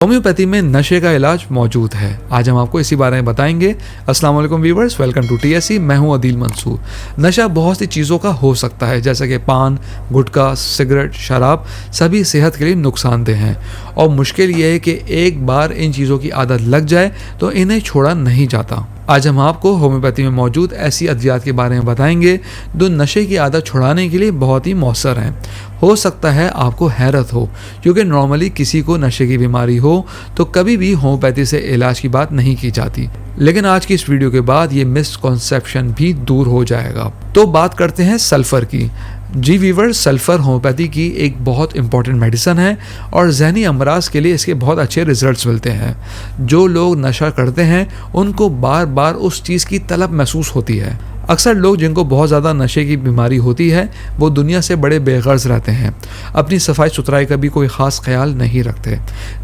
Homeopathy में नशे का इलाज मौजूद है। आज हम आपको इसी बारे में बताएंगे। अस्सलाम वालेकुम व्यूवर्स, वेलकम टू टीएससी। मैं हूं अदील मंसूर। नशा बहुत सी चीज़ों का हो सकता है, जैसे कि पान, गुटखा, सिगरेट, शराब, सभी सेहत के लिए नुकसानदेह हैं और मुश्किल ये है कि एक बार इन चीज़ों की आदत लग जाए तो इन्हें छोड़ा नहीं जाता। आज हम आपको होम्योपैथी में मौजूद ऐसी अद्वियात के बारे में बताएंगे जो नशे की आदत छुड़ाने के लिए बहुत ही मौसर हैं। हो सकता है आपको हैरत हो, क्योंकि नॉर्मली किसी को नशे की बीमारी हो तो कभी भी होम्योपैथी से इलाज की बात नहीं की जाती, लेकिन आज की इस वीडियो के बाद ये मिसकॉन्सेप्शन भी दूर हो जाएगा। तो बात करते हैं सल्फर की। जी वीवर, सल्फर होम्योपैथी की एक बहुत इंपॉर्टेंट मेडिसिन है और जहनी अमराज के लिए इसके बहुत अच्छे रिजल्ट्स मिलते हैं। जो लोग नशा करते हैं उनको बार बार उस चीज़ की तलब महसूस होती है। अक्सर लोग जिनको बहुत ज़्यादा नशे की बीमारी होती है वो दुनिया से बड़े बेगर्ज रहते हैं, अपनी सफाई सुथराई का भी कोई ख़ास ख्याल नहीं रखते।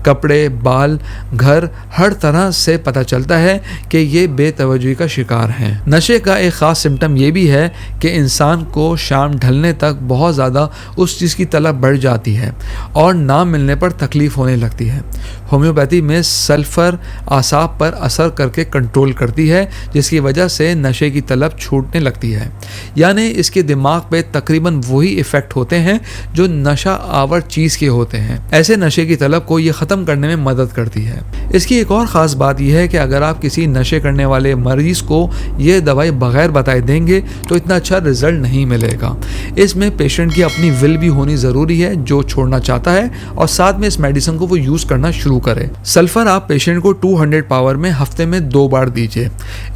कपड़े, बाल, घर, हर तरह से पता चलता है कि ये बेतवज्जोही का शिकार हैं। नशे का एक ख़ास सिम्टम ये भी है कि इंसान को शाम ढलने तक बहुत ज़्यादा उस चीज़ की तलब बढ़ जाती है और ना मिलने पर तकलीफ़ होने लगती है। होम्योपैथी में सल्फ़र आसाब पर असर करके कंट्रोल करती है, जिसकी वजह से नशे की तलब छूटने लगती है। यानी इसके दिमाग पे तकरीबन वही इफेक्ट होते हैं जो नशा आवर चीज़ के होते हैं। ऐसे नशे की तलब को ये ख़त्म करने में मदद करती है। इसकी एक और ख़ास बात यह है कि अगर आप किसी नशे करने वाले मरीज़ को ये दवाई बगैर बताए देंगे तो इतना अच्छा रिजल्ट नहीं मिलेगा। इसमें पेशेंट की अपनी विल भी होनी ज़रूरी है जो छोड़ना चाहता है, और साथ में इस मेडिसिन को वो यूज़ करना शुरू करे। सल्फर आप पेशेंट को 200 पावर में हफ्ते में 2 बार दीजिए।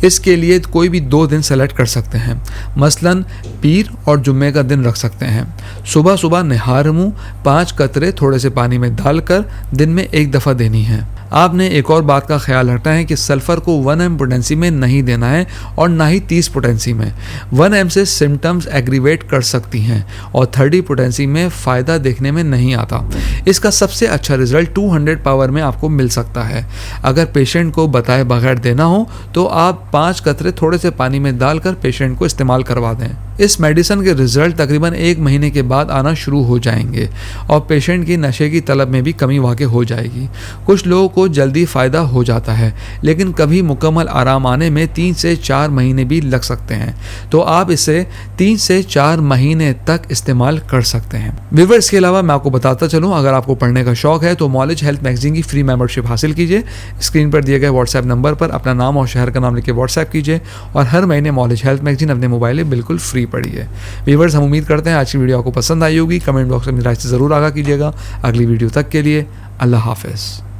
इसके लिए कोई भी 2 दिन सेलेक्ट कर सकते हैं, मसलन पीर और जुम्मे का दिन रख सकते हैं। सुबह सुबह निहार मुंह 5 कतरे थोड़े से पानी में डालकर दिन में 1 दफ़ा देनी है। आपने एक और बात का ख्याल रखना है कि सल्फर को 1 mg पोटेंसी में नहीं देना है और ना ही 30 पोटेंसी में। 1 mg से सिम्टम्स एग्रीवेट कर सकती हैं और 30 पोटेंसी में फ़ायदा देखने में नहीं आता। इसका सबसे अच्छा रिजल्ट 200 पावर में आपको मिल सकता है। अगर पेशेंट को बताए बगैर देना हो तो आप 5 कतरे थोड़े से पानी में डालकर पेशेंट को इस्तेमाल करवा दें। इस मेडिसिन के रिजल्ट तकरीबन 1 महीने के बाद आना शुरू हो जाएंगे और पेशेंट की नशे की तलब में भी कमी वाक़ई हो जाएगी। कुछ लोगों को जल्दी फ़ायदा हो जाता है, लेकिन कभी मुकम्मल आराम आने में 3 से 4 महीने भी लग सकते हैं। तो आप इसे 3 से 4 महीने तक इस्तेमाल कर सकते हैं। व्यूअर्स, के अलावा मैं आपको बताता चलूँ, अगर आपको पढ़ने का शौक़ है तो नॉलेज हेल्थ मैगजीन की फ्री मेंबरशिप हासिल कीजिए। स्क्रीन पर दिए गए व्हाट्सएप नंबर पर अपना नाम और शहर का नाम लिख के व्हाट्सएप कीजिए और हर महीने नॉलेज हेल्थ मैगजीन अपने मोबाइल में बिल्कुल फ्री पढ़िए। व्यूअर्स, हम उम्मीद करते हैं आज की वीडियो आपको पसंद आई होगी। कमेंट बॉक्स में राय से ज़रूर आगाह कीजिएगा। अगली वीडियो तक के लिए अल्लाह हाफ़िज़।